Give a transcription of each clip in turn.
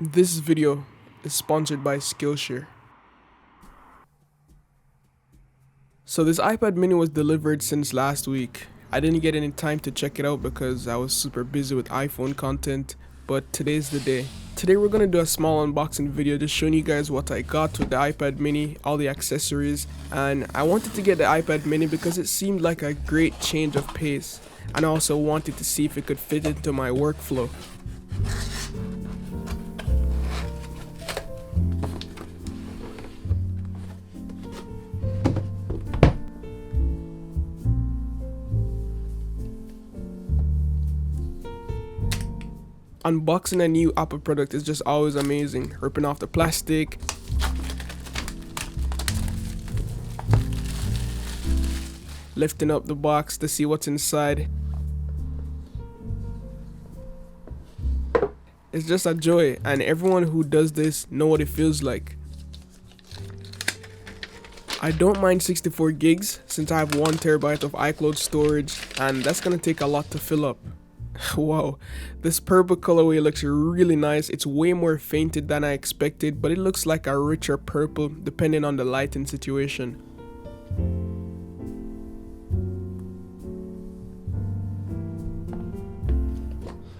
This video is sponsored by Skillshare. So this iPad mini was delivered since last week. I didn't get any time to check it out because I was super busy with iPhone content, but today's the day. Today we're gonna do a small unboxing video just showing you guys what I got with the iPad mini, all the accessories, and I wanted to get the iPad mini because it seemed like a great change of pace, and I also wanted to see if it could fit into my workflow. Unboxing a new Apple product is just always amazing. Ripping off the plastic, lifting up the box to see what's inside. It's just a joy, and everyone who does this know what it feels like. I don't mind 64 gigs since I have 1 terabyte of iCloud storage, and that's gonna take a lot to fill up. Wow, this purple colorway looks really nice. It's way more fainted than I expected, but it looks like a richer purple depending on the lighting situation.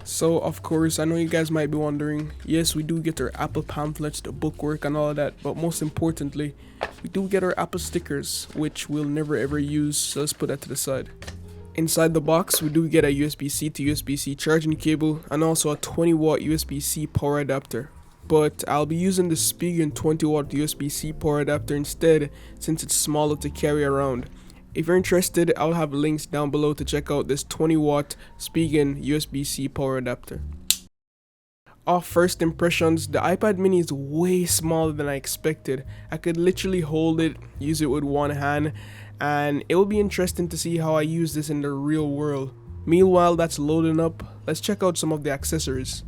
So of course, I know you guys might be wondering, yes, we do get our Apple pamphlets, the bookwork and all of that, but most importantly, we do get our Apple stickers, which we'll never ever use, so let's put that to the side. Inside the box, we do get a USB-C to USB-C charging cable and also a 20-watt USB-C power adapter. But I'll be using the Spigen 20-watt USB-C power adapter instead since it's smaller to carry around. If you're interested, I'll have links down below to check out this 20-watt Spigen USB-C power adapter. Off first impressions, the iPad mini is way smaller than I expected. I could literally hold it, use it with one hand, and it will be interesting to see how I use this in the real world. Meanwhile that's loading up, let's check out some of the accessories.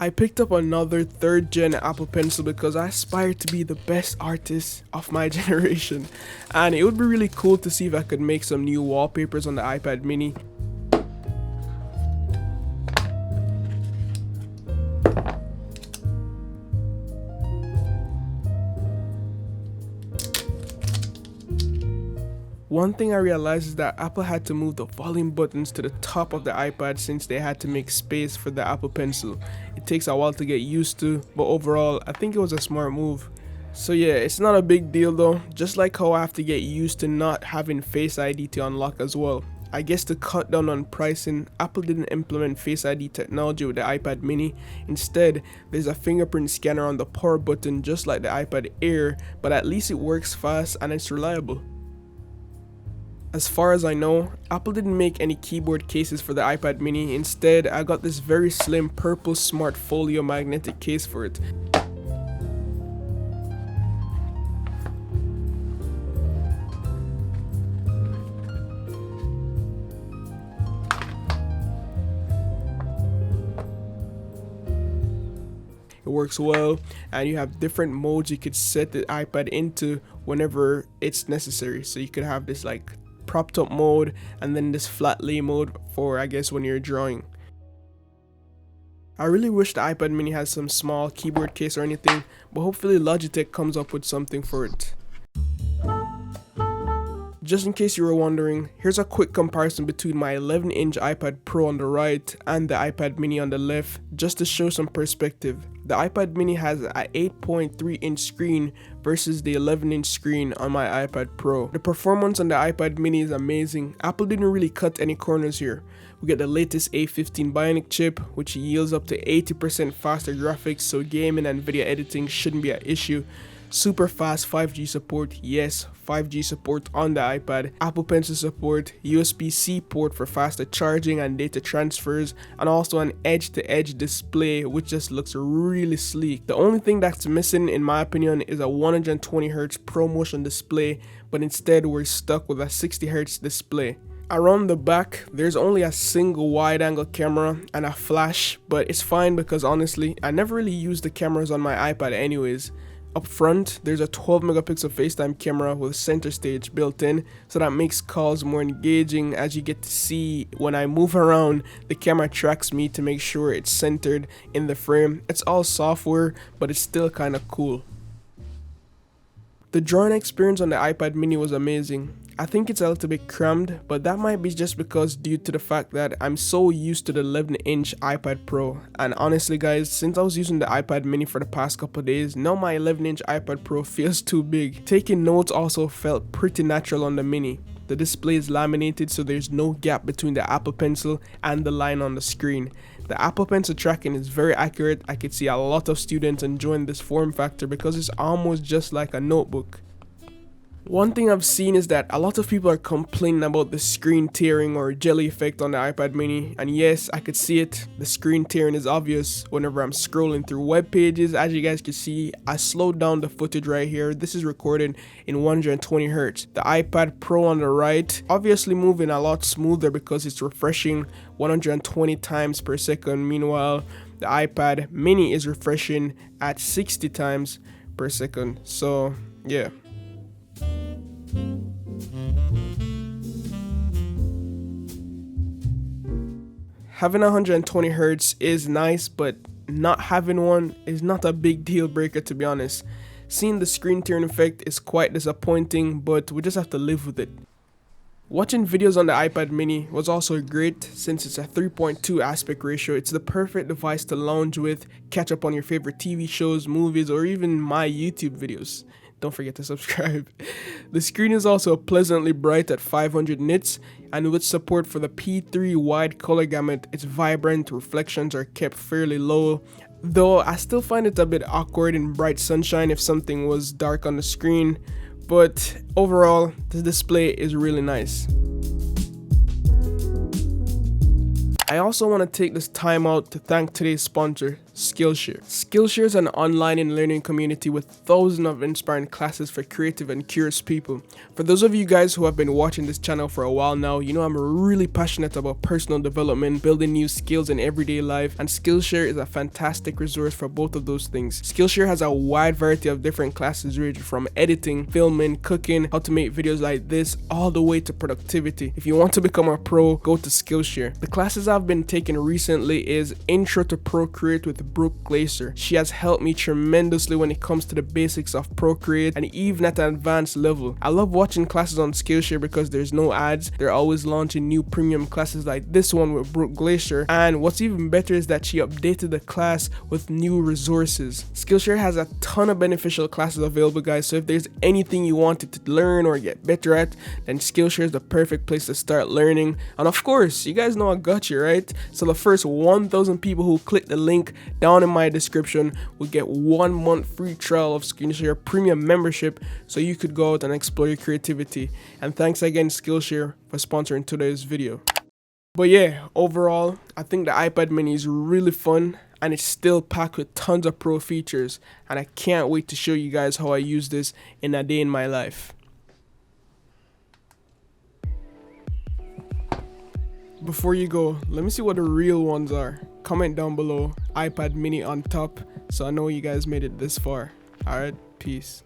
I picked up another 3rd gen Apple Pencil because I aspire to be the best artist of my generation, and it would be really cool to see if I could make some new wallpapers on the iPad mini. One thing I realized is that Apple had to move the volume buttons to the top of the iPad since they had to make space for the Apple Pencil. It takes a while to get used to, but overall, I think it was a smart move. So yeah, it's not a big deal though, just like how I have to get used to not having Face ID to unlock as well. I guess to cut down on pricing, Apple didn't implement Face ID technology with the iPad mini. Instead, there's a fingerprint scanner on the power button just like the iPad Air, but at least it works fast and it's reliable. As far as I know, Apple didn't make any keyboard cases for the iPad mini. Instead, I got this very slim purple smart folio magnetic case for it. It works well, and you have different modes you could set the iPad into whenever it's necessary. So you could have this like propped up mode and then this flat lay mode for, I guess, when you're drawing. I really wish the iPad mini has some small keyboard case or anything, but hopefully Logitech comes up with something for it. Just in case you were wondering, here's a quick comparison between my 11-inch iPad Pro on the right and the iPad mini on the left, just to show some perspective. The iPad mini has an 8.3-inch screen versus the 11-inch screen on my iPad Pro. The performance on the iPad mini is amazing. Apple didn't really cut any corners here. We get the latest A15 Bionic chip, which yields up to 80% faster graphics, so gaming and video editing shouldn't be an issue. Super fast 5G support, yes, 5G support on the iPad, Apple Pencil support, USB-C port for faster charging and data transfers, and also an edge-to-edge display which just looks really sleek. The only thing that's missing in my opinion is a 120Hz ProMotion display, but instead we're stuck with a 60Hz display. Around the back, there's only a single wide-angle camera and a flash, but it's fine because honestly, I never really use the cameras on my iPad anyways. Up front, there's a 12 megapixel FaceTime camera with center stage built in, so that makes calls more engaging. As you get to see, when I move around, the camera tracks me to make sure it's centered in the frame. It's all software, but it's still kind of cool. The drawing experience on the iPad mini was amazing. I think it's a little bit crammed, but that might be just because due to the fact that I'm so used to the 11-inch iPad Pro. And honestly guys, since I was using the iPad mini for the past couple of days, now my 11-inch iPad Pro feels too big. Taking notes also felt pretty natural on the mini. The display is laminated, so there's no gap between the Apple Pencil and the line on the screen. The Apple Pencil tracking is very accurate. I could see a lot of students enjoying this form factor because it's almost just like a notebook. One thing I've seen is that a lot of people are complaining about the screen tearing or jelly effect on the iPad mini, and yes, I could see it. The screen tearing is obvious whenever I'm scrolling through web pages. As you guys can see, I slowed down the footage right here. This is recorded in 120 Hz. The iPad Pro on the right, obviously moving a lot smoother because it's refreshing 120 times per second. Meanwhile, the iPad mini is refreshing at 60 times per second. So yeah. Having 120 Hz is nice, but not having one is not a big deal breaker, to be honest. Seeing the screen tearing effect is quite disappointing, but we just have to live with it. Watching videos on the iPad mini was also great since it's a 3.2 aspect ratio. It's the perfect device to lounge with, catch up on your favorite TV shows, movies, or even my YouTube videos. Don't forget to subscribe. The screen is also pleasantly bright at 500 nits, and with support for the P3 wide color gamut, its vibrant reflections are kept fairly low, though I still find it a bit awkward in bright sunshine if something was dark on the screen, but overall, the display is really nice. I also want to take this time out to thank today's sponsor, Skillshare. Skillshare is an online and learning community with thousands of inspiring classes for creative and curious people. For those of you guys who have been watching this channel for a while now, you know I'm really passionate about personal development, building new skills in everyday life, and Skillshare is a fantastic resource for both of those things. Skillshare has a wide variety of different classes ranging from editing, filming, cooking, how to make videos like this, all the way to productivity. If you want to become a pro, go to Skillshare. The classes I've been taking recently is Intro to Procreate with Brooke Glaser. She has helped me tremendously when it comes to the basics of Procreate and even at an advanced level. I love watching classes on Skillshare because there's no ads. They're always launching new premium classes like this one with Brooke Glaser, and what's even better is that she updated the class with new resources. Skillshare has a ton of beneficial classes available, guys, so if there's anything you wanted to learn or get better at, then Skillshare is the perfect place to start learning. And of course, you guys know I got you, right? So the first 1,000 people who click the link down in my description will get 1 month free trial of Skillshare premium membership, so you could go out and explore your creativity. And thanks again Skillshare for sponsoring today's video. But yeah, overall, I think the iPad mini is really fun and it's still packed with tons of pro features, and I can't wait to show you guys how I use this in a day in my life. Before you go, let me see what the real ones are. Comment down below, iPad mini on top, so I know you guys made it this far. Alright, peace.